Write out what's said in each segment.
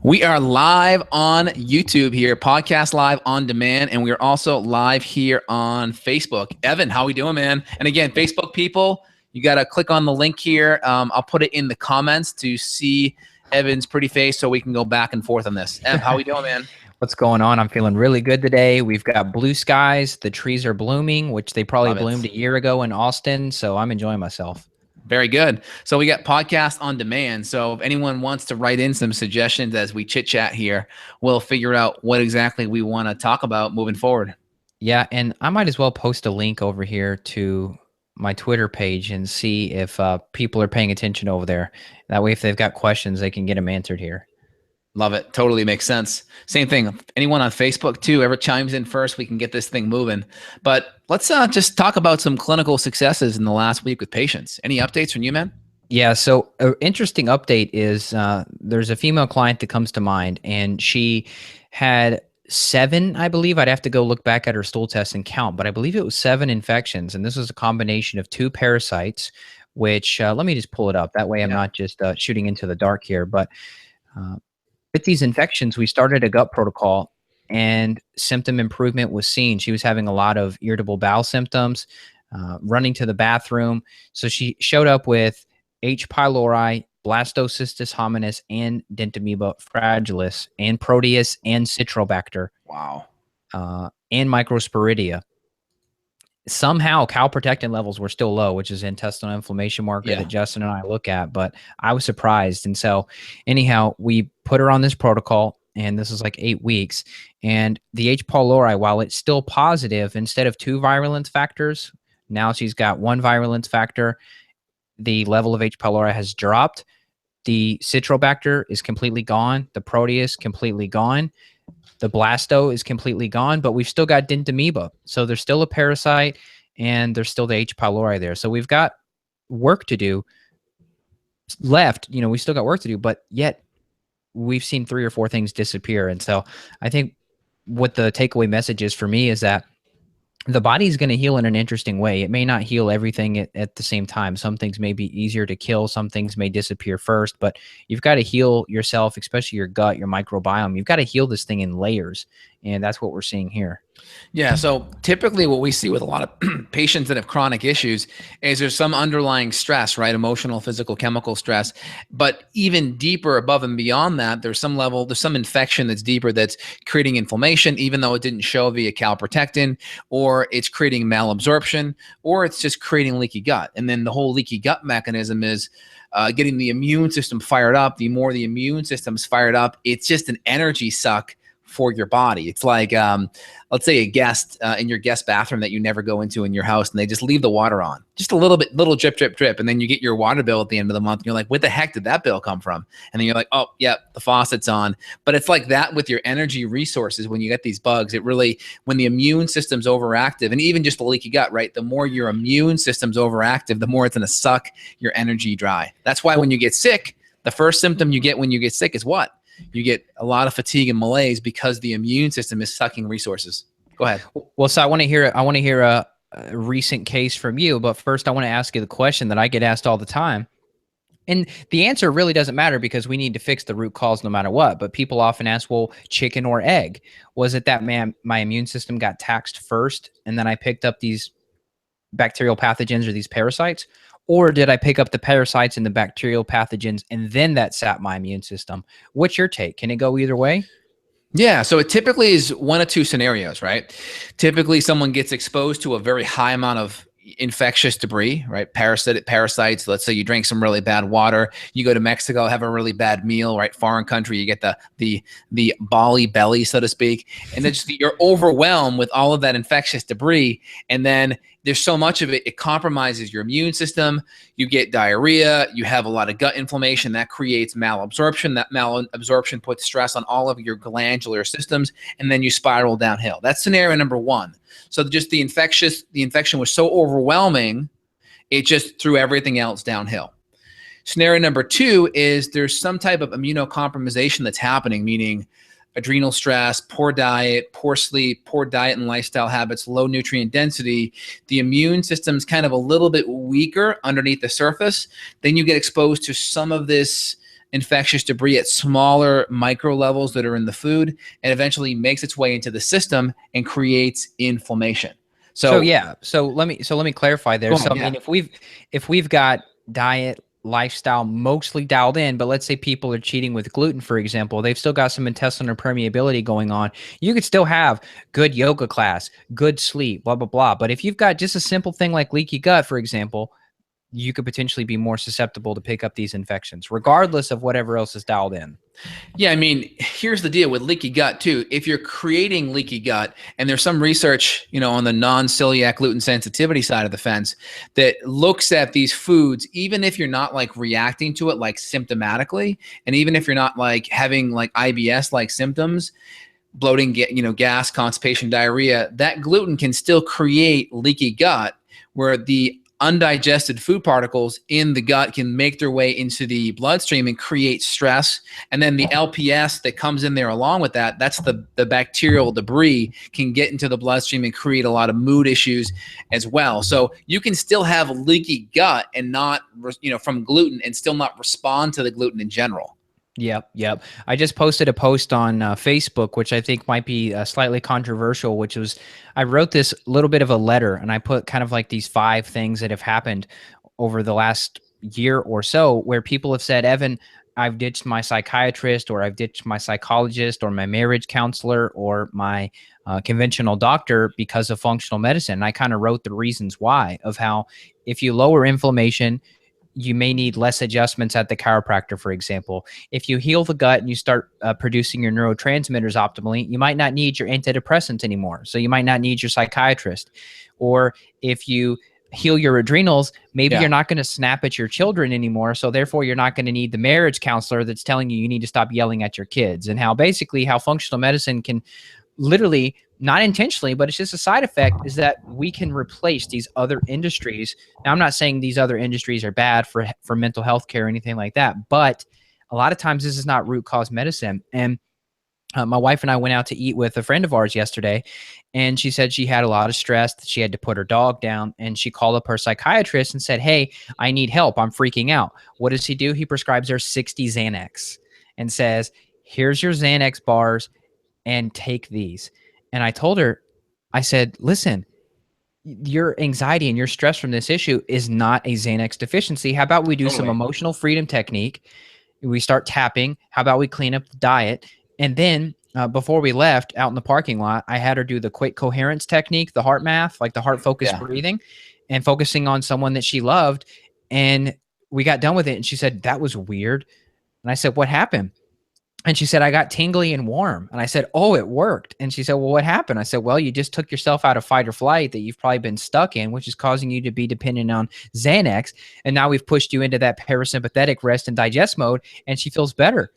We are live on YouTube here, podcast live on demand, and we are also live here on Facebook. Evan, how we doing, man? And again, Facebook people, you got to click on the link here. I'll put it in the comments to see Evan's pretty face so we can go back and forth on this. Ev, how we doing, man? What's going on? I'm feeling really good today. We've got blue skies. The trees are blooming, which they probably Love it. bloomed a year ago in Austin, so I'm enjoying myself. Very good. So we got podcast on demand. So if anyone wants to write in some suggestions as we chit chat here, we'll figure out what exactly we want to talk about moving forward. Yeah, and I might as well post a link over here to my Twitter page and see if people are paying attention over there. That way, if they've got questions, they can get them answered here. Love it. Totally makes sense. Same thing. If anyone on Facebook too ever chimes in first, we can get this thing moving. But let's just talk about some clinical successes in the last week with patients. Any updates from you, man? Yeah, so an interesting update is there's a female client that comes to mind, and she had 7, I believe. I'd have to go look back at her stool test and count, but I believe it was 7 infections, and this was a combination of 2 parasites, which let me just pull it up. That way I'm not just shooting into the dark here, but with these infections, we started a gut protocol and symptom improvement was seen. She was having a lot of irritable bowel symptoms, running to the bathroom. So she showed up with H. pylori, Blastocystis hominis, and Dentamoeba fragilis, and Proteus, and Citrobacter. Wow. And Microsporidia. Somehow calprotectin levels were still low, which is an intestinal inflammation marker that Justin and I look at, but I was surprised. And so anyhow, we put her on this protocol, and this is like 8 weeks. And the H. pylori, while it's still positive, instead of 2 virulence factors, now she's got 1 virulence factor. The level of H. pylori has dropped. The Citrobacter is completely gone. The Proteus completely gone. The Blasto is completely gone, but we've still got Dentamoeba. So there's still a parasite, and there's still the H. pylori there. So we've got work to do left. You know, we still got work to do, but yet we've seen 3 or 4 things disappear. And so I think what the takeaway message is for me is that the body's going to heal in an interesting way. It may not heal everything at the same time. Some things may be easier to kill. Some things may disappear first, but you've got to heal yourself, especially your gut, your microbiome. You've got to heal this thing in layers, and that's what we're seeing here. Yeah. So typically what we see with a lot of patients that have chronic issues is there's some underlying stress, right? Emotional, physical, chemical stress. But even deeper above and beyond that, there's some infection that's deeper that's creating inflammation, even though it didn't show via calprotectin, or it's creating malabsorption, or it's just creating leaky gut. And then the whole leaky gut mechanism is getting the immune system fired up. The more the immune system's fired up, it's just an energy suck for your body. It's like, let's say a guest in your guest bathroom that you never go into in your house, and they just leave the water on, just a little drip, drip, drip. And then you get your water bill at the end of the month, and you're like, what the heck did that bill come from? And then you're like, oh yeah, the faucet's on. But it's like that with your energy resources. When you get these bugs, it really, when the immune system's overactive, and even just the leaky gut, right? The more your immune system's overactive, the more it's going to suck your energy dry. That's why when you get sick, the first symptom you get when you get sick is what? You get a lot of fatigue and malaise because the immune system is sucking resources. Go ahead. Well, so I want to hear a recent case from you, but first I want to ask you the question that I get asked all the time. And the answer really doesn't matter because we need to fix the root cause no matter what. But people often ask, well, chicken or egg? Was it that my immune system got taxed first and then I picked up these bacterial pathogens or these parasites? Or did I pick up the parasites and the bacterial pathogens and then that sat my immune system? What's your take? Can it go either way? Yeah, so it typically is one of 2 scenarios, right? Typically someone gets exposed to a very high amount of infectious debris, right? Parasites. Let's say you drink some really bad water, you go to Mexico, have a really bad meal, right? Foreign country, you get the Bali belly, so to speak, and then you're overwhelmed with all of that infectious debris, and then there's so much of it, it compromises your immune system. You get diarrhea, you have a lot of gut inflammation, that creates malabsorption. That malabsorption puts stress on all of your glandular systems, and then you spiral downhill. That's scenario number 1. So just the infection was so overwhelming, it just threw everything else downhill. Scenario number 2 is there's some type of immunocompromisation that's happening, meaning adrenal stress, poor diet, poor sleep, poor diet and lifestyle habits, low nutrient density. The immune system's kind of a little bit weaker underneath the surface. Then you get exposed to some of this infectious debris at smaller micro levels that are in the food, and eventually makes its way into the system and creates inflammation. So yeah, so let me clarify there. So I mean, if we've got diet, lifestyle mostly dialed in, but let's say people are cheating with gluten, for example, they've still got some intestinal permeability going on. You could still have good yoga class, good sleep, blah blah blah. But if you've got just a simple thing like leaky gut, for example, you could potentially be more susceptible to pick up these infections, regardless of whatever else is dialed in. Yeah, I mean, here's the deal with leaky gut too. If you're creating leaky gut, and there's some research, on the non-celiac gluten sensitivity side of the fence that looks at these foods, even if you're not like reacting to it like symptomatically, and even if you're not like having like IBS like symptoms, bloating, gas, constipation, diarrhea, that gluten can still create leaky gut, where the undigested food particles in the gut can make their way into the bloodstream and create stress. And then the LPS that comes in there along with that, that's the bacterial debris, can get into the bloodstream and create a lot of mood issues as well. So you can still have leaky gut and not, from gluten, and still not respond to the gluten in general. Yep. I just posted a post on Facebook, which I think might be slightly controversial, which was, I wrote this little bit of a letter, and I put kind of like these 5 things that have happened over the last year or so, where people have said, Evan, I've ditched my psychiatrist, or I've ditched my psychologist, or my marriage counselor, or my conventional doctor because of functional medicine. And I kind of wrote the reasons why, of how if you lower inflammation, you may need less adjustments at the chiropractor, for example. If you heal the gut and you start producing your neurotransmitters optimally, you might not need your antidepressants anymore. So you might not need your psychiatrist. Or if you heal your adrenals, maybe you're not going to snap at your children anymore. So therefore, you're not going to need the marriage counselor that's telling you need to stop yelling at your kids. And how functional medicine can literally, not intentionally, but it's just a side effect, is that we can replace these other industries. Now, I'm not saying these other industries are bad for mental health care or anything like that, but a lot of times this is not root cause medicine. And my wife and I went out to eat with a friend of ours yesterday, and she said she had a lot of stress, that she had to put her dog down, and she called up her psychiatrist and said, hey, I need help. I'm freaking out. What does he do? He prescribes her 60 Xanax and says, here's your Xanax bars, and take these. And I told her, I said, listen, your anxiety and your stress from this issue is not a Xanax deficiency. How about we do some emotional freedom technique? We start tapping. How about we clean up the diet? And then before we left out in the parking lot, I had her do the quick coherence technique, the heart math, like the heart focused breathing, and focusing on someone that she loved. And we got done with it. And she said, that was weird. And I said, what happened? And she said, I got tingly and warm. And I said, oh, it worked. And she said, well, what happened? I said, well, you just took yourself out of fight or flight that you've probably been stuck in, which is causing you to be dependent on Xanax. And now we've pushed you into that parasympathetic rest and digest mode, and she feels better.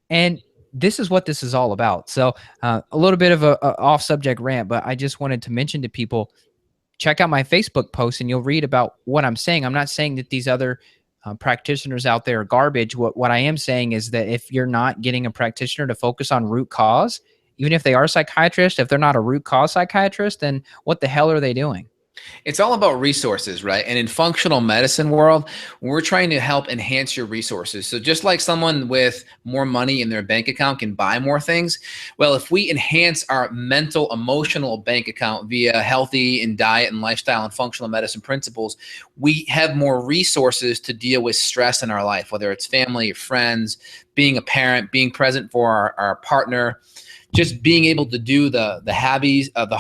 And this is what this is all about. So a little bit of a off subject rant, but I just wanted to mention to people, check out my Facebook post and you'll read about what I'm saying. I'm not saying that these other practitioners out there are garbage. What I am saying is that if you're not getting a practitioner to focus on root cause, even if they are psychiatrists, if they're not a root cause psychiatrist, then what the hell are they doing? It's all about resources, right? And in functional medicine world, we're trying to help enhance your resources. So just like someone with more money in their bank account can buy more things, well, if we enhance our mental, emotional bank account via healthy and diet and lifestyle and functional medicine principles, we have more resources to deal with stress in our life, whether it's family, friends, being a parent, being present for our partner, just being able to do the hobbies and the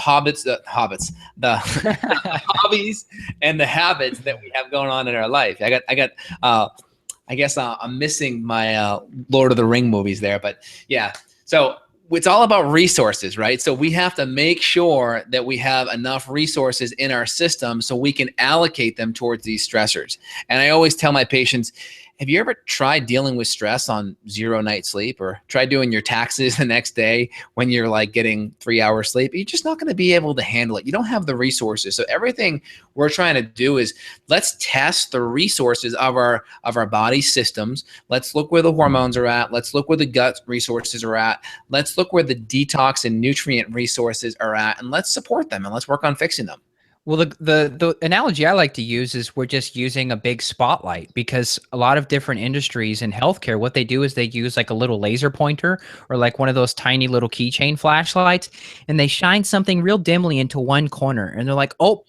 habits that we have going on in our life. I guess I'm missing my Lord of the Ring movies there, but yeah. So it's all about resources, right? So we have to make sure that we have enough resources in our system so we can allocate them towards these stressors. And I always tell my patients, have you ever tried dealing with stress on 0 night sleep, or try doing your taxes the next day when you're like getting 3 hours sleep? You're just not going to be able to handle it. You don't have the resources. So everything we're trying to do is let's test the resources of our body systems. Let's look where the hormones are at. Let's look where the gut resources are at. Let's look where the detox and nutrient resources are at, and let's support them and let's work on fixing them. Well, the analogy I like to use is we're just using a big spotlight, because a lot of different industries in healthcare, what they do is they use like a little laser pointer or like one of those tiny little keychain flashlights, and they shine something real dimly into one corner. And they're like, oh,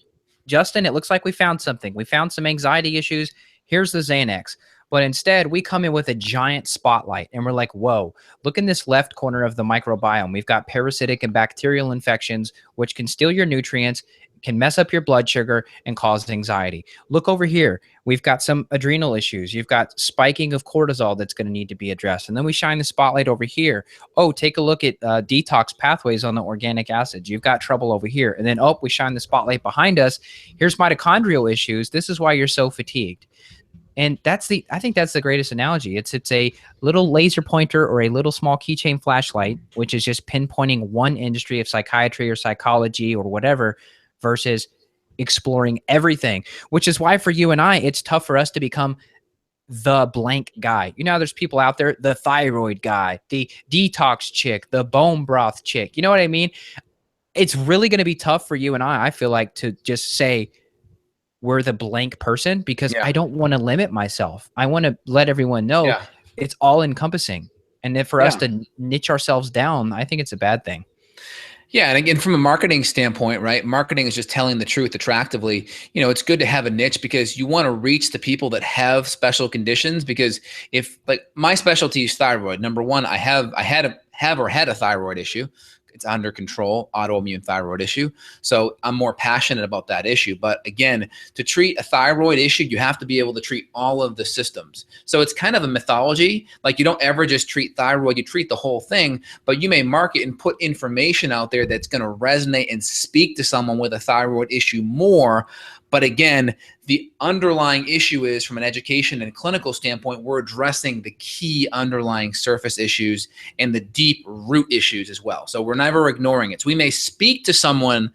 Justin, it looks like we found something. We found some anxiety issues. Here's the Xanax. But instead, we come in with a giant spotlight and we're like, whoa, look in this left corner of the microbiome. We've got parasitic and bacterial infections, which can steal your nutrients, can mess up your blood sugar and cause anxiety. Look over here. We've got some adrenal issues. You've got spiking of cortisol that's going to need to be addressed. And then we shine the spotlight over here. Oh, take a look at detox pathways on the organic acids. You've got trouble over here. And then, oh, we shine the spotlight behind us. Here's mitochondrial issues. This is why you're so fatigued. And I think that's the greatest analogy. It's a little laser pointer or a little small keychain flashlight, which is just pinpointing one industry of psychiatry or psychology or whatever, versus exploring everything, which is why for you and I, it's tough for us to become the blank guy. You know, there's people out there, the thyroid guy, the detox chick, the bone broth chick. You know what I mean? It's really going to be tough for you and I feel like, to just say we're the blank person, because I don't want to limit myself. I want to let everyone know it's all encompassing. And if for us to niche ourselves down, I think it's a bad thing. Yeah. And again, from a marketing standpoint, right? Marketing is just telling the truth attractively. You know, it's good to have a niche because you want to reach the people that have special conditions. Because if, like, my specialty is thyroid, number one, I had a thyroid issue. It's under control, autoimmune thyroid issue. So I'm more passionate about that issue. But again, to treat a thyroid issue, you have to be able to treat all of the systems. So it's kind of a mythology. Like, you don't ever just treat thyroid, you treat the whole thing, but you may market and put information out there that's going to resonate and speak to someone with a thyroid issue more. But again, the underlying issue is, from an education and clinical standpoint, we're addressing the key underlying surface issues and the deep root issues as well. So we're never ignoring it. So we may speak to someone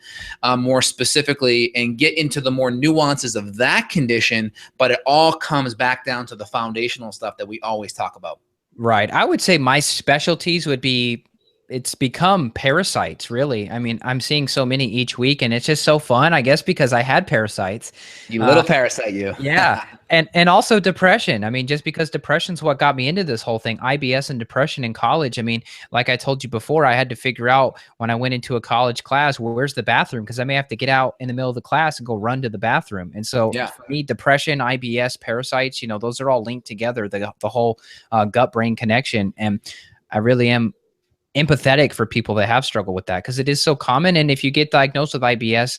more specifically and get into the more nuances of that condition, but it all comes back down to the foundational stuff that we always talk about. Right. I would say my specialties would be, it's become parasites, really. I mean, I'm seeing so many each week, and it's just so fun, I guess, because I had parasites. You little parasite, you. Yeah. And also depression. I mean, just because depression's what got me into this whole thing, IBS and depression in college. I mean, like I told you before, I had to figure out when I went into a college class, well, where's the bathroom? Because I may have to get out in the middle of the class and go run to the bathroom. And so for me, depression, IBS, parasites, you know, those are all linked together, the whole gut-brain connection. And I really am empathetic for people that have struggled with that, because it is so common. And if you get diagnosed with IBS,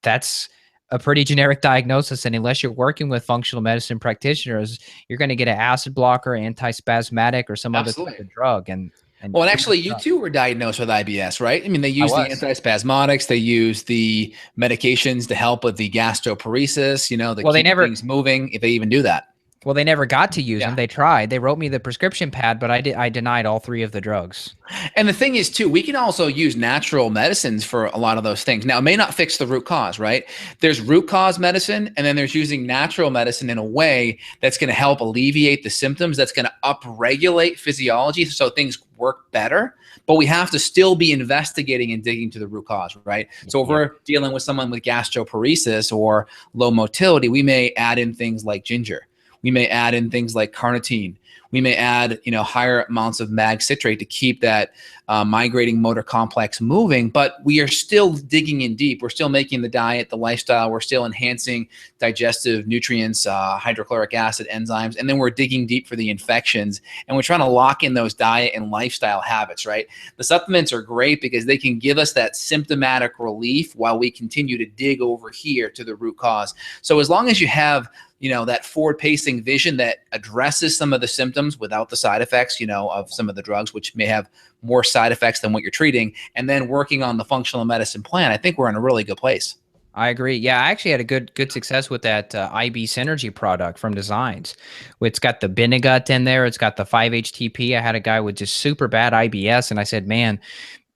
that's a pretty generic diagnosis. And unless you're working with functional medicine practitioners, you're going to get an acid blocker, antispasmodic, or some other type of drug. And well, and actually, you too were diagnosed with IBS, right? I mean, they use the antispasmodics, they use the medications to help with the gastroparesis, you know, the keep things moving, if they even do that. Well, they never got to use them. They tried. They wrote me the prescription pad, but I denied all 3 of the drugs. And the thing is, too, we can also use natural medicines for a lot of those things. Now, it may not fix the root cause, right? There's root cause medicine, and then there's using natural medicine in a way that's going to help alleviate the symptoms, that's going to upregulate physiology so things work better. But we have to still be investigating and digging to the root cause, right? So if we're dealing with someone with gastroparesis or low motility, we may add in things like ginger. We may add in things like carnitine. We may add, you know, higher amounts of mag citrate to keep that migrating motor complex moving, but we are still digging in deep. We're still making the diet, the lifestyle. We're still enhancing digestive nutrients, hydrochloric acid, enzymes, and then we're digging deep for the infections, and we're trying to lock in those diet and lifestyle habits, right? The supplements are great because they can give us that symptomatic relief while we continue to dig over here to the root cause. So as long as you have, you know, that forward-pacing vision that addresses some of the symptoms without the side effects, you know, of some of the drugs, which may have more side effects than what you're treating, and then working on the functional medicine plan, I think we're in a really good place. I agree. Yeah, I actually had a good success with that IB Synergy product from Designs. It's got the Binigut in there. It's got the 5-HTP. I had a guy with just super bad IBS, and I said, man,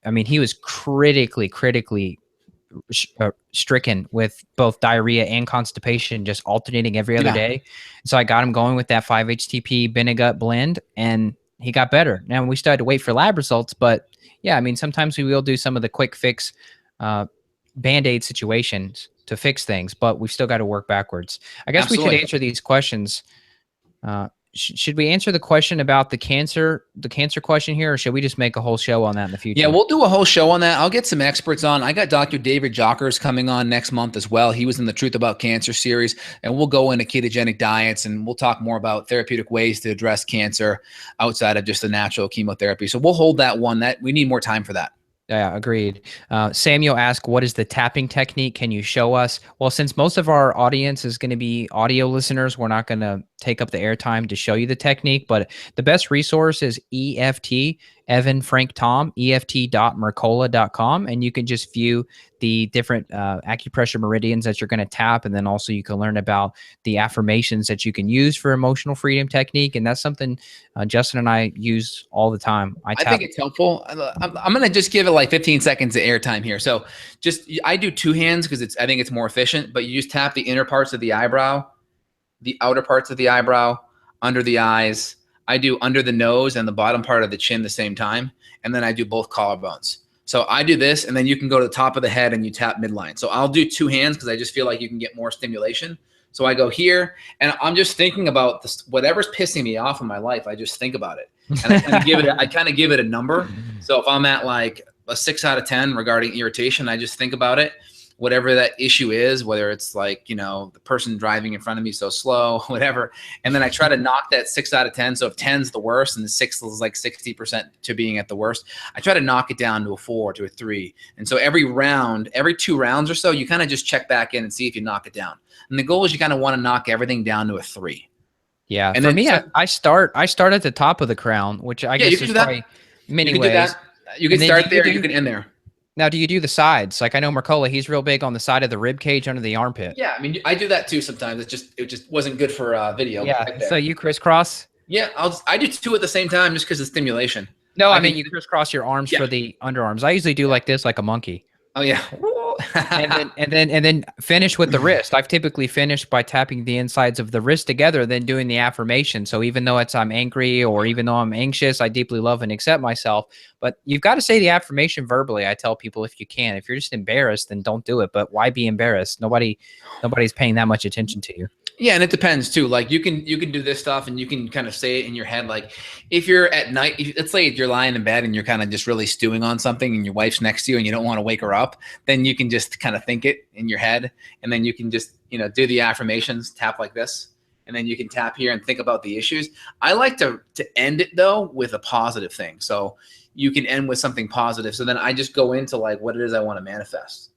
I mean, he was critically stricken with both diarrhea and constipation, just alternating every other day. So I got him going with that 5-HTP Binigut blend, and he got better. Now we still had to wait for lab results, but yeah, I mean, sometimes we will do some of the quick fix Band-Aid situations to fix things, but we've still got to work backwards. I guess we should answer these questions. Should we answer the question about the cancer question here, or should we just make a whole show on that in the future? Yeah, we'll do a whole show on that. I'll get some experts on. I got Dr. David Jockers coming on next month as well. He was in the Truth About Cancer series, and we'll go into ketogenic diets, and we'll talk more about therapeutic ways to address cancer outside of just the natural chemotherapy. So we'll hold that one. That we need more time for that. Yeah, agreed. Samuel asked, what is the tapping technique? Can you show us? Well, since most of our audience is going to be audio listeners, we're not going to take up the airtime to show you the technique, but the best resource is EFT, Evan Frank Tom, EFT.Mercola.com. And you can just view the different acupressure meridians that you're going to tap. And then also you can learn about the affirmations that you can use for emotional freedom technique. And that's something Justin and I use all the time. I think it's helpful. I'm going to just give it like 15 seconds of airtime here. So I do two hands because I think it's more efficient, but you just tap the inner parts of the eyebrow, the outer parts of the eyebrow, under the eyes. I do under the nose and the bottom part of the chin the same time. And then I do both collarbones. So I do this, and then you can go to the top of the head and you tap midline. So I'll do two hands because I just feel like you can get more stimulation. So I go here, and I'm just thinking about this, whatever's pissing me off in my life. I just think about it, and I kind of give it a number. So if I'm at like a 6 out of 10 regarding irritation, I just think about it. Whatever that issue is, whether it's like, the person driving in front of me so slow, whatever. And then I try to knock that 6 out of 10. So if 10's the worst and the 6 is like 60% to being at the worst, I try to knock it down to a 4, to a 3. And so every 2 rounds or so, you kind of just check back in and see if you knock it down. And the goal is you kind of want to knock everything down to a 3. Yeah. And for me, I start at the top of the crown, which I guess is probably many ways. You can start there, you can end there. Now, do you do the sides? Like I know Mercola, he's real big on the side of the rib cage under the armpit. Yeah, I mean, I do that too sometimes. It just wasn't good for video. Yeah, so you crisscross? Yeah, I do 2 at the same time just because of stimulation. No, I mean you crisscross your arms for the underarms. I usually do like this, like a monkey. Oh yeah. and then finish with the wrist. I've typically finished by tapping the insides of the wrist together, then doing the affirmation. So even though I'm angry or even though I'm anxious, I deeply love and accept myself. But you've got to say the affirmation verbally. I tell people if you can. If you're just embarrassed, then don't do it. But why be embarrassed? Nobody's paying that much attention to you. Yeah, and it depends too. Like you can do this stuff and you can kind of say it in your head. Like if you're at night, let's say you're lying in bed and you're kind of just really stewing on something and your wife's next to you and you don't want to wake her up, then you can just kind of think it in your head, and then you can just do the affirmations, tap like this, and then you can tap here and think about the issues. I like to end it though with a positive thing. So you can end with something positive. So then I just go into like what it is I want to manifest.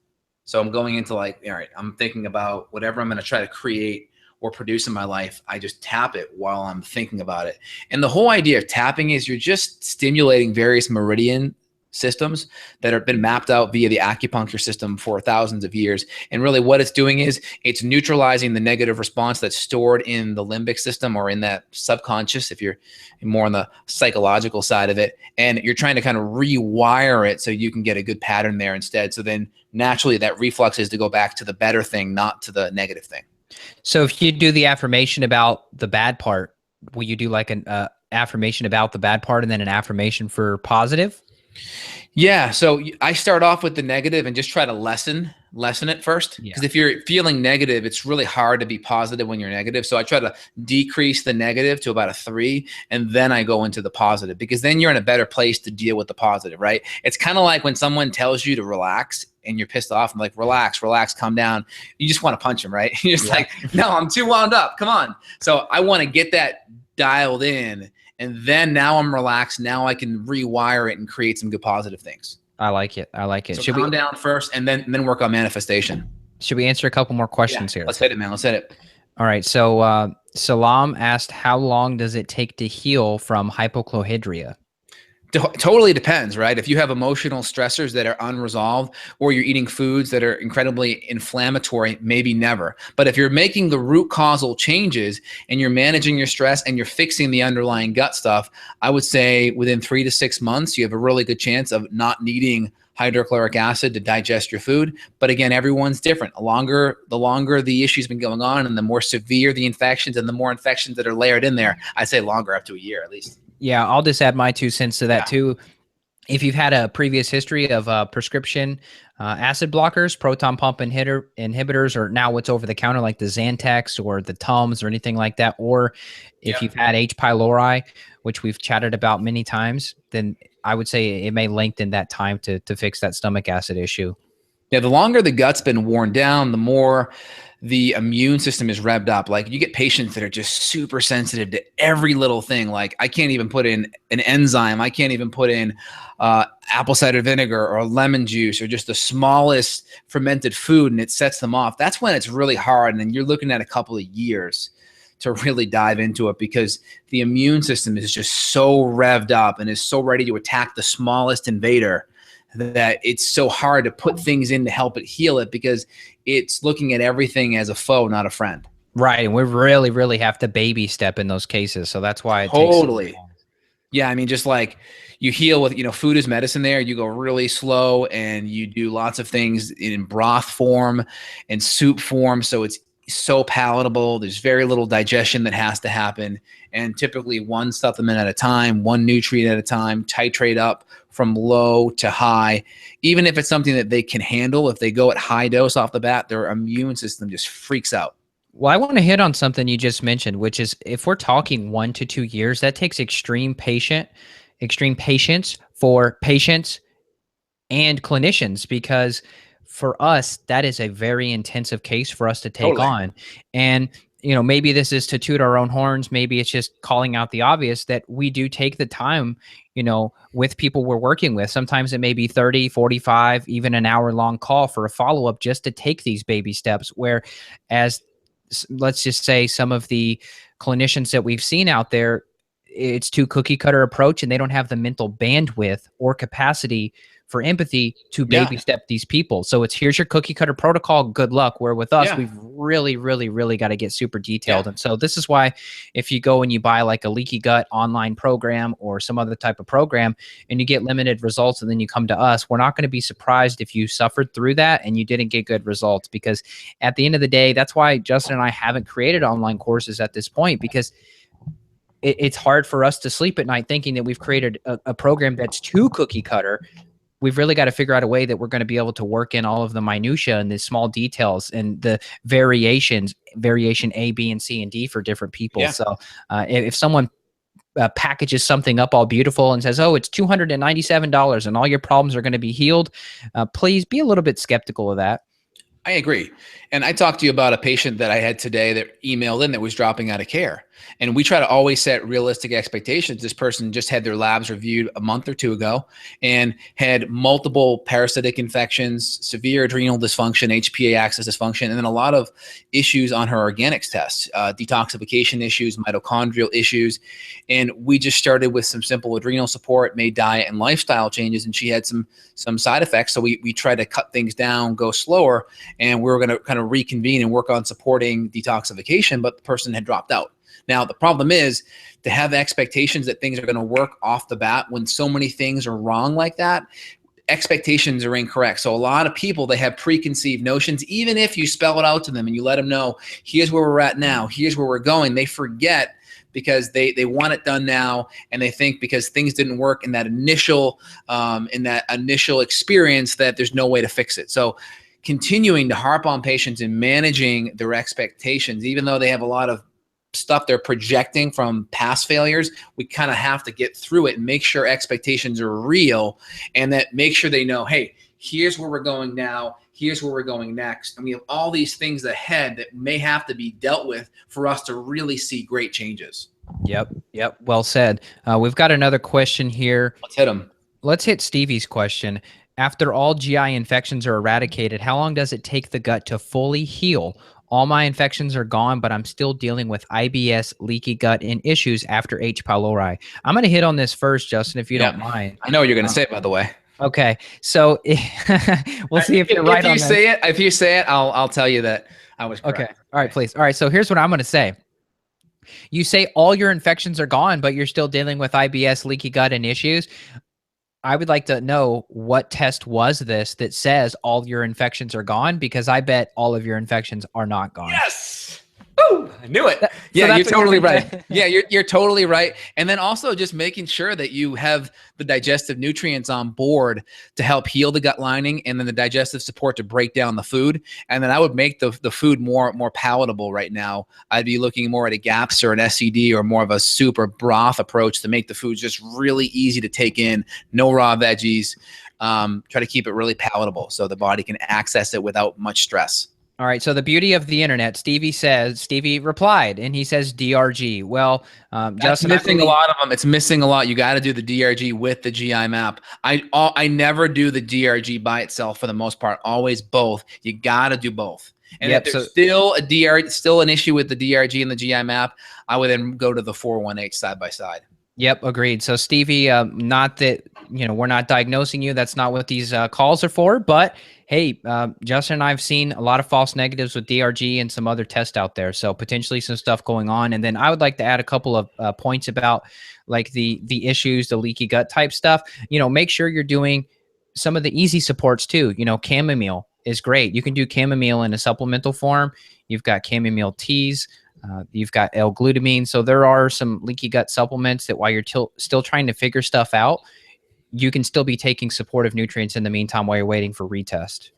So I'm going into like, all right, I'm thinking about whatever I'm going to try to create or produce in my life. I just tap it while I'm thinking about it. And the whole idea of tapping is you're just stimulating various meridian systems that have been mapped out via the acupuncture system for thousands of years. And really what it's doing is it's neutralizing the negative response that's stored in the limbic system or in that subconscious, if you're more on the psychological side of it. And you're trying to kind of rewire it so you can get a good pattern there instead. So then naturally that reflux is to go back to the better thing, not to the negative thing. So if you do the affirmation about the bad part, will you do like an affirmation about the bad part and then an affirmation for positive? Yeah. So I start off with the negative and just try to lessen it first. Because if you're feeling negative, it's really hard to be positive when you're negative. So I try to decrease the negative to about a 3, and then I go into the positive, because then you're in a better place to deal with the positive, right? It's kind of like when someone tells you to relax and you're pissed off and like, relax, calm down. You just want to punch them, right? You're just like, no, I'm too wound up. Come on. So I want to get that dialed in. And then now I'm relaxed. Now I can rewire it and create some good positive things. I like it. So should calm down first and then work on manifestation. Should we answer a couple more questions here? Let's hit it, man. Let's hit it. All right. So Salam asked, how long does it take to heal from hypochlorhydria? Totally depends, right? If you have emotional stressors that are unresolved, or you're eating foods that are incredibly inflammatory, maybe never. But if you're making the root causal changes and you're managing your stress and you're fixing the underlying gut stuff, I would say within 3 to 6 months, you have a really good chance of not needing hydrochloric acid to digest your food. But again, everyone's different. The longer the issue's been going on and the more severe the infections and the more infections that are layered in there, I'd say longer, up to a year at least. Yeah, I'll just add my 2 cents to that too. If you've had a previous history of prescription acid blockers, proton pump inhibitors, or now what's over the counter like the Xantex or the Tums or anything like that, or if you've had H. pylori, which we've chatted about many times, then I would say it may lengthen that time to fix that stomach acid issue. Yeah, the longer the gut's been worn down, the more the immune system is revved up. Like you get patients that are just super sensitive to every little thing. Like I can't even put in an enzyme. I can't even put in apple cider vinegar or lemon juice or just the smallest fermented food, and it sets them off. That's when it's really hard. And then you're looking at a couple of years to really dive into it, because the immune system is just so revved up and is so ready to attack the smallest invader that it's so hard to put things in to help it heal it, because it's looking at everything as a foe, not a friend. Right. And we really, really have to baby step in those cases. So that's why it Totally. takes so long. Yeah, I mean, just like you heal with, food is medicine there. You go really slow and you do lots of things in broth form and soup form. So it's so palatable. There's very little digestion that has to happen. And typically one supplement at a time, one nutrient at a time, titrate up from low to high. Even if it's something that they can handle, if they go at high dose off the bat, their immune system just freaks out. Well, I want to hit on something you just mentioned, which is if we're talking 1 to 2 years, that takes extreme patience for patients and clinicians, because for us, that is a very intensive case for us to take on. And, maybe this is to toot our own horns. Maybe it's just calling out the obvious that we do take the time, with people we're working with. Sometimes it may be 30, 45, even an hour-long call for a follow-up just to take these baby steps, where as let's just say some of the clinicians that we've seen out there, it's too cookie cutter approach and they don't have the mental bandwidth or capacity for empathy to baby step these people. So it's, here's your cookie cutter protocol. Good luck. Where with us, we've really, really, really got to get super detailed. And so this is why if you go and you buy like a Leaky Gut online program or some other type of program and you get limited results and then you come to us, we're not going to be surprised if you suffered through that and you didn't get good results, because at the end of the day, that's why Justin and I haven't created online courses at this point, because it's hard for us to sleep at night thinking that we've created a program that's too cookie cutter. We've really got to figure out a way that we're going to be able to work in all of the minutia and the small details and the variation A, B, and C, and D for different people. Yeah. So if someone packages something up all beautiful and says, oh, it's $297 and all your problems are going to be healed, please be a little bit skeptical of that. I agree. And I talked to you about a patient that I had today that emailed in that was dropping out of care. And we try to always set realistic expectations. This person just had their labs reviewed a month or two ago and had multiple parasitic infections, severe adrenal dysfunction, HPA axis dysfunction, and then a lot of issues on her organics tests, detoxification issues, mitochondrial issues. And we just started with some simple adrenal support, made diet and lifestyle changes, and she had some side effects. So we tried to cut things down, go slower, and we were going to kind of reconvene and work on supporting detoxification, but the person had dropped out. Now, the problem is to have expectations that things are going to work off the bat when so many things are wrong like that. Expectations are incorrect. So a lot of people, they have preconceived notions. Even if you spell it out to them and you let them know, here's where we're at now, here's where we're going, they forget because they want it done now, and they think because things didn't work in that initial experience that there's no way to fix it. So continuing to harp on patients and managing their expectations, even though they have a lot of stuff they're projecting from past failures, we kind of have to get through it and make sure expectations are real, and that make sure they know, hey, here's where we're going now, here's where we're going next. And we have all these things ahead that may have to be dealt with for us to really see great changes. Yep. Well said. We've got another question here. Let's hit them. Let's hit Stevie's question. After all GI infections are eradicated, how long does it take the gut to fully heal? All my infections are gone, but I'm still dealing with IBS, leaky gut, and issues after H. pylori. I'm going to hit on this first, Justin, if you don't mind. I know what you're going to say, by the way. Okay, so we'll see if you're right on this. If you say it, I'll tell you that I was correct. Okay, all right, please. All right, so here's what I'm going to say. You say all your infections are gone, but you're still dealing with IBS, leaky gut, and issues. I would like to know what test was this that says all your infections are gone, because I bet all of your infections are not gone. Yes. Woo! I knew it. Yeah, you're totally right. Yeah, you're totally right. And then also just making sure that you have the digestive nutrients on board to help heal the gut lining, and then the digestive support to break down the food. And then I would make the food more palatable right now. I'd be looking more at a GAPS or an SCD or more of a soup or broth approach to make the foods just really easy to take in. No raw veggies. Try to keep it really palatable so the body can access it without much stress. All right. So the beauty of the internet, Stevie replied, and he says DRG. Well, Justin, missing a lot of them. It's missing a lot. You got to do the DRG with the GI map. I never do the DRG by itself for the most part. Always both. You got to do both. And if there's still an issue with the DRG and the GI map, I would then go to the 418 side by side. Yep, agreed. So Stevie, not that, we're not diagnosing you. That's not what these calls are for. But hey, Justin and I have seen a lot of false negatives with DRG and some other tests out there. So potentially some stuff going on. And then I would like to add a couple of points about like the issues, the leaky gut type stuff. Make sure you're doing some of the easy supports too. Chamomile is great. You can do chamomile in a supplemental form. You've got chamomile teas. You've got L-glutamine. So there are some leaky gut supplements that while you're still trying to figure stuff out, you can still be taking supportive nutrients in the meantime while you're waiting for retest.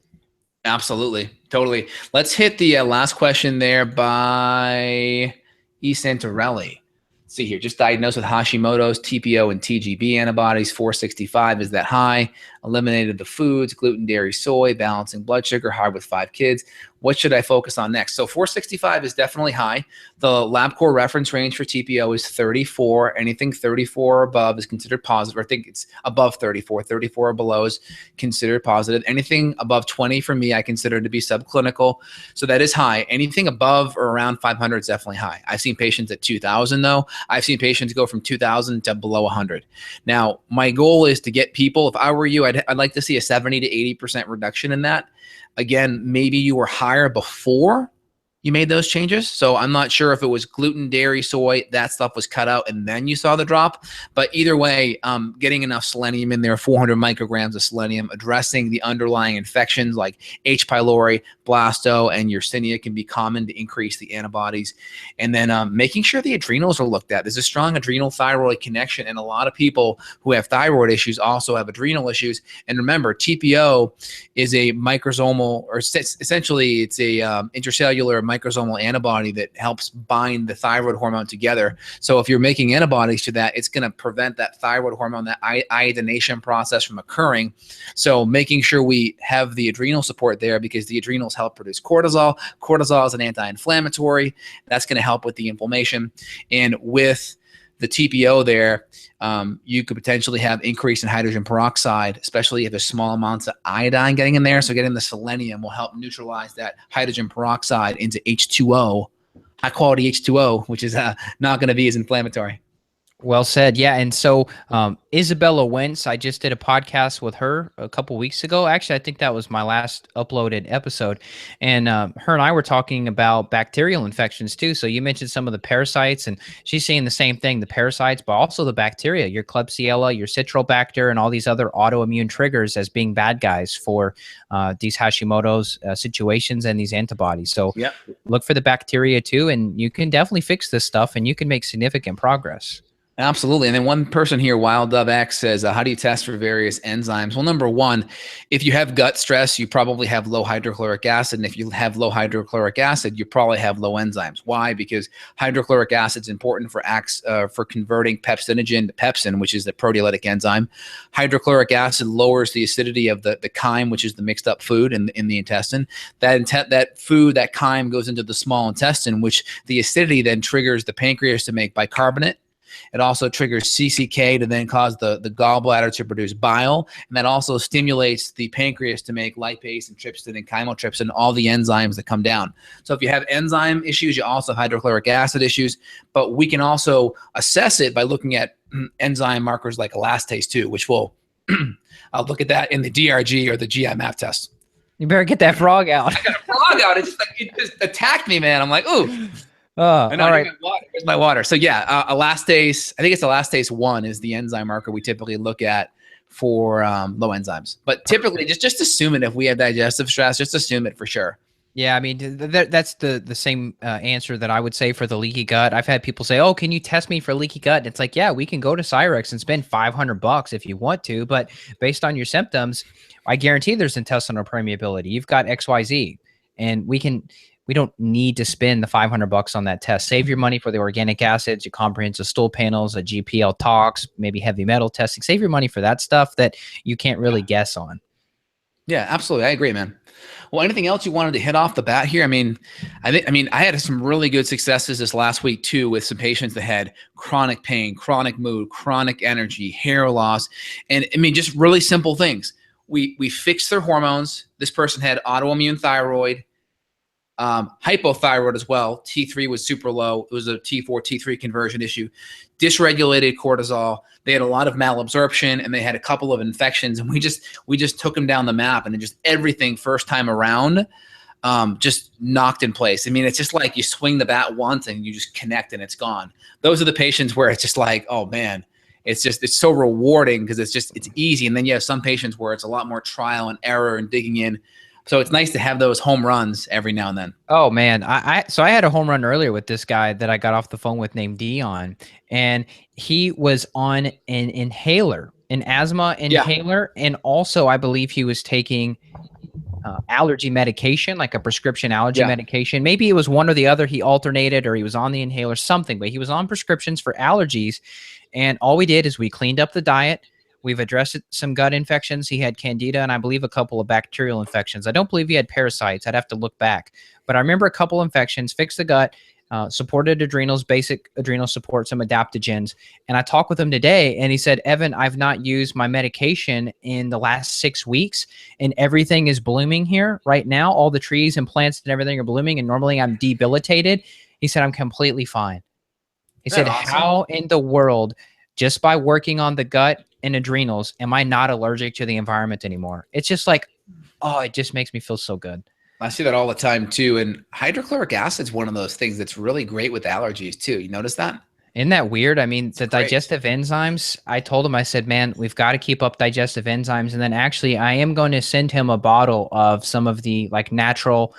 Absolutely. Totally. Let's hit the last question there by E. Santorelli. Let's see here. Just diagnosed with Hashimoto's TPO and TGB antibodies. 465. Is that high? Eliminated the foods, gluten, dairy, soy, balancing blood sugar, hard with 5 kids. What should I focus on next? So 465 is definitely high. The LabCorp reference range for TPO is 34. Anything 34 or above is considered positive. I think it's above 34. 34 or below is considered positive. Anything above 20 for me, I consider to be subclinical. So that is high. Anything above or around 500 is definitely high. I've seen patients at 2,000 though. I've seen patients go from 2,000 to below 100. Now, my goal is to get people, if I were you, I'd like to see a 70 to 80% reduction in that. Again, maybe you were higher before you made those changes. So I'm not sure if it was gluten, dairy, soy, that stuff was cut out and then you saw the drop. But either way, getting enough selenium in there, 400 micrograms of selenium, addressing the underlying infections like H. pylori, blasto, and Yersinia can be common to increase the antibodies. And then making sure the adrenals are looked at. There's a strong adrenal thyroid connection. And a lot of people who have thyroid issues also have adrenal issues. And remember, TPO is a microsomal, or essentially it's a intracellular microsomal antibody that helps bind the thyroid hormone together. So if you're making antibodies to that, it's going to prevent that thyroid hormone, that iodination process from occurring. So making sure we have the adrenal support there, because the adrenals help produce cortisol. Cortisol is an anti-inflammatory. That's going to help with the inflammation. And with the TPO there, you could potentially have increase in hydrogen peroxide, especially if there's small amounts of iodine getting in there. So getting the selenium will help neutralize that hydrogen peroxide into H2O, high quality H2O, which is not going to be as inflammatory. Well said. Yeah. And so Isabella Wentz, I just did a podcast with her a couple weeks ago. Actually, I think that was my last uploaded episode. And her and I were talking about bacterial infections too. So you mentioned some of the parasites, and she's saying the same thing, the parasites, but also the bacteria, your Klebsiella, your Citrobacter, and all these other autoimmune triggers as being bad guys for these Hashimoto's situations and these antibodies. So look for the bacteria too, and you can definitely fix this stuff and you can make significant progress. Absolutely. And then one person here, Wild Dove X, says, how do you test for various enzymes? Well, number one, if you have gut stress, you probably have low hydrochloric acid. And if you have low hydrochloric acid, you probably have low enzymes. Why? Because hydrochloric acid is important for converting pepsinogen to pepsin, which is the proteolytic enzyme. Hydrochloric acid lowers the acidity of the chyme, which is the mixed up food in the intestine. That food, that chyme, goes into the small intestine, which the acidity then triggers the pancreas to make bicarbonate. It also triggers CCK to then cause the gallbladder to produce bile. And that also stimulates the pancreas to make lipase and trypsin and chymotrypsin, all the enzymes that come down. So if you have enzyme issues, you also have hydrochloric acid issues. But we can also assess it by looking at enzyme markers like elastase too, which will, I'll look at that in the DRG or the GI map test. You better get that frog out. I got a frog out. It just attacked me, man. I'm like, ooh. All right. Where's my water? So yeah, elastase, I think it's elastase 1 is the enzyme marker we typically look at for low enzymes. But typically, just assume it if we have digestive stress, just assume it for sure. Yeah, I mean that's the same answer that I would say for the leaky gut. I've had people say, "Oh, can you test me for leaky gut?" And it's like, yeah, we can go to Cyrex and spend $500 if you want to, but based on your symptoms, I guarantee there's intestinal permeability. You've got XYZ, and we don't need to spend the $500 on that test. Save your money for the organic acids, your comprehensive stool panels, a GPL tox, maybe heavy metal testing. Save your money for that stuff that you can't really guess on. Yeah, absolutely. I agree, man. Well, anything else you wanted to hit off the bat here? I had some really good successes this last week too with some patients that had chronic pain, chronic mood, chronic energy, hair loss, and just really simple things. We fixed their hormones. This person had autoimmune thyroid, hypothyroid as well. T3 was super low. It was a T4, T3 conversion issue. Dysregulated cortisol. They had a lot of malabsorption and they had a couple of infections. And we just took them down the map, and then just everything first time around just knocked in place. It's just like you swing the bat once and you just connect and it's gone. Those are the patients where it's just like, oh man, it's so rewarding because it's easy. And then you have some patients where it's a lot more trial and error and digging in. So it's nice to have those home runs every now and then. Oh man, so I had a home run earlier with this guy that I got off the phone with named Dion, and he was on an inhaler, an asthma inhaler, and also I believe he was taking allergy medication, like a prescription allergy medication. Maybe it was one or the other. He alternated, or he was on the inhaler, something, but he was on prescriptions for allergies. And all we did is we cleaned up the diet. We've addressed some gut infections. He had candida and I believe a couple of bacterial infections. I don't believe he had parasites. I'd have to look back. But I remember a couple infections, fixed the gut, supported adrenals, basic adrenal support, some adaptogens. And I talked with him today and he said, Evan, I've not used my medication in the last 6 weeks and everything is blooming here right now. All the trees and plants and everything are blooming. And normally I'm debilitated. He said, I'm completely fine. He said, awesome? How in the world, just by working on the gut and adrenals, am I not allergic to the environment anymore? It's just like, oh, it just makes me feel so good. I see that all the time too. And hydrochloric acid is one of those things that's really great with allergies too. You notice that? Isn't that weird? The digestive enzymes, I told him, I said, man, we've got to keep up digestive enzymes. And then actually I am going to send him a bottle of some of the like natural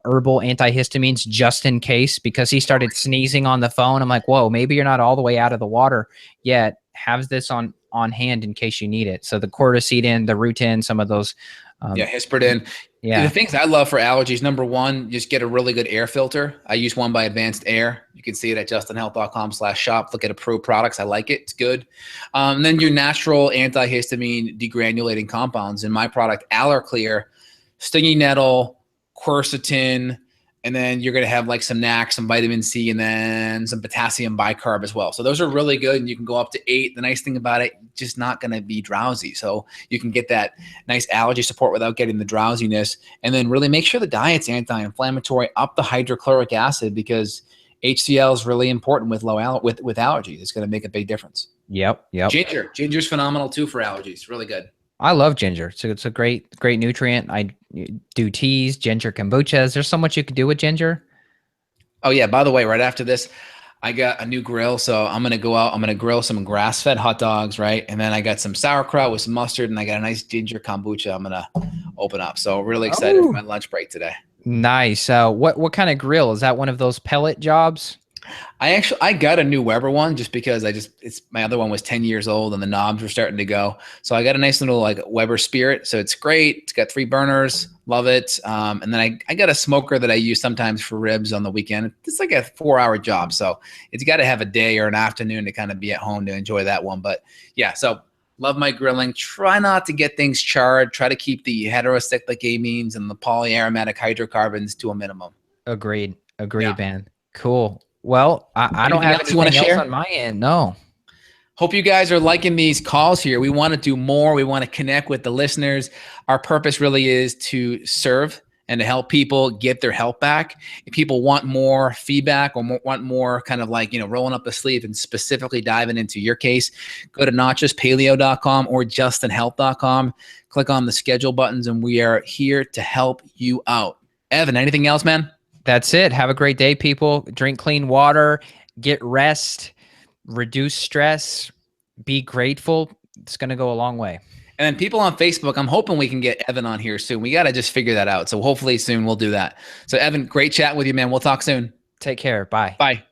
herbal antihistamines just in case, because he started sneezing on the phone. I'm like, whoa, maybe you're not all the way out of the water yet. Have this on hand in case you need it. So the corticetin, the rutin, some of those. Hispridin. Yeah. The things I love for allergies, number one, just get a really good air filter. I use one by Advanced Air. You can see it at justinhealth.com/shop. Look at approved products. I like it. It's good. Then your natural antihistamine degranulating compounds. In my product, Allerclear, stinging nettle, quercetin, and then you're going to have like some NAC, some vitamin C, and then some potassium bicarb as well. So those are really good. And you can go up to 8. The nice thing about it, just not going to be drowsy. So you can get that nice allergy support without getting the drowsiness. And then really make sure the diet's anti-inflammatory, up the hydrochloric acid, because HCl is really important with with allergies. It's going to make a big difference. Yep. Ginger's phenomenal too for allergies. Really good. I love ginger. So it's a great nutrient. I do teas, ginger kombuchas. There's so much you can do with ginger. Oh yeah. By the way, right after this, I got a new grill. So I'm going to go out. I'm going to grill some grass-fed hot dogs. Right. And then I got some sauerkraut with some mustard, and I got a nice ginger kombucha I'm going to open up. So really excited for my lunch break today. Nice. What kind of grill? Is that one of those pellet jobs? I got a new Weber one just because my other one was 10 years old and the knobs were starting to go. So I got a nice little like Weber Spirit. So it's great. It's got 3 burners. Love it. And then I got a smoker that I use sometimes for ribs on the weekend. It's like a 4-hour job. So it's got to have a day or an afternoon to kind of be at home to enjoy that one. But yeah, so love my grilling. Try not to get things charred. Try to keep the heterocyclic amines and the polyaromatic hydrocarbons to a minimum. Agreed, man. Cool. Well, I don't have anything else on my end. No. Hope you guys are liking these calls here. We want to do more. We want to connect with the listeners. Our purpose really is to serve and to help people get their health back. If people want more feedback or want more kind of like, rolling up the sleeve and specifically diving into your case, go to notjustpaleo.com or justinhealth.com. Click on the schedule buttons and we are here to help you out. Evan, anything else, man? That's it. Have a great day, people. Drink clean water, get rest, reduce stress, be grateful. It's going to go a long way. And then people on Facebook, I'm hoping we can get Evan on here soon. We got to just figure that out. So hopefully soon we'll do that. So Evan, great chat with you, man. We'll talk soon. Take care. Bye. Bye.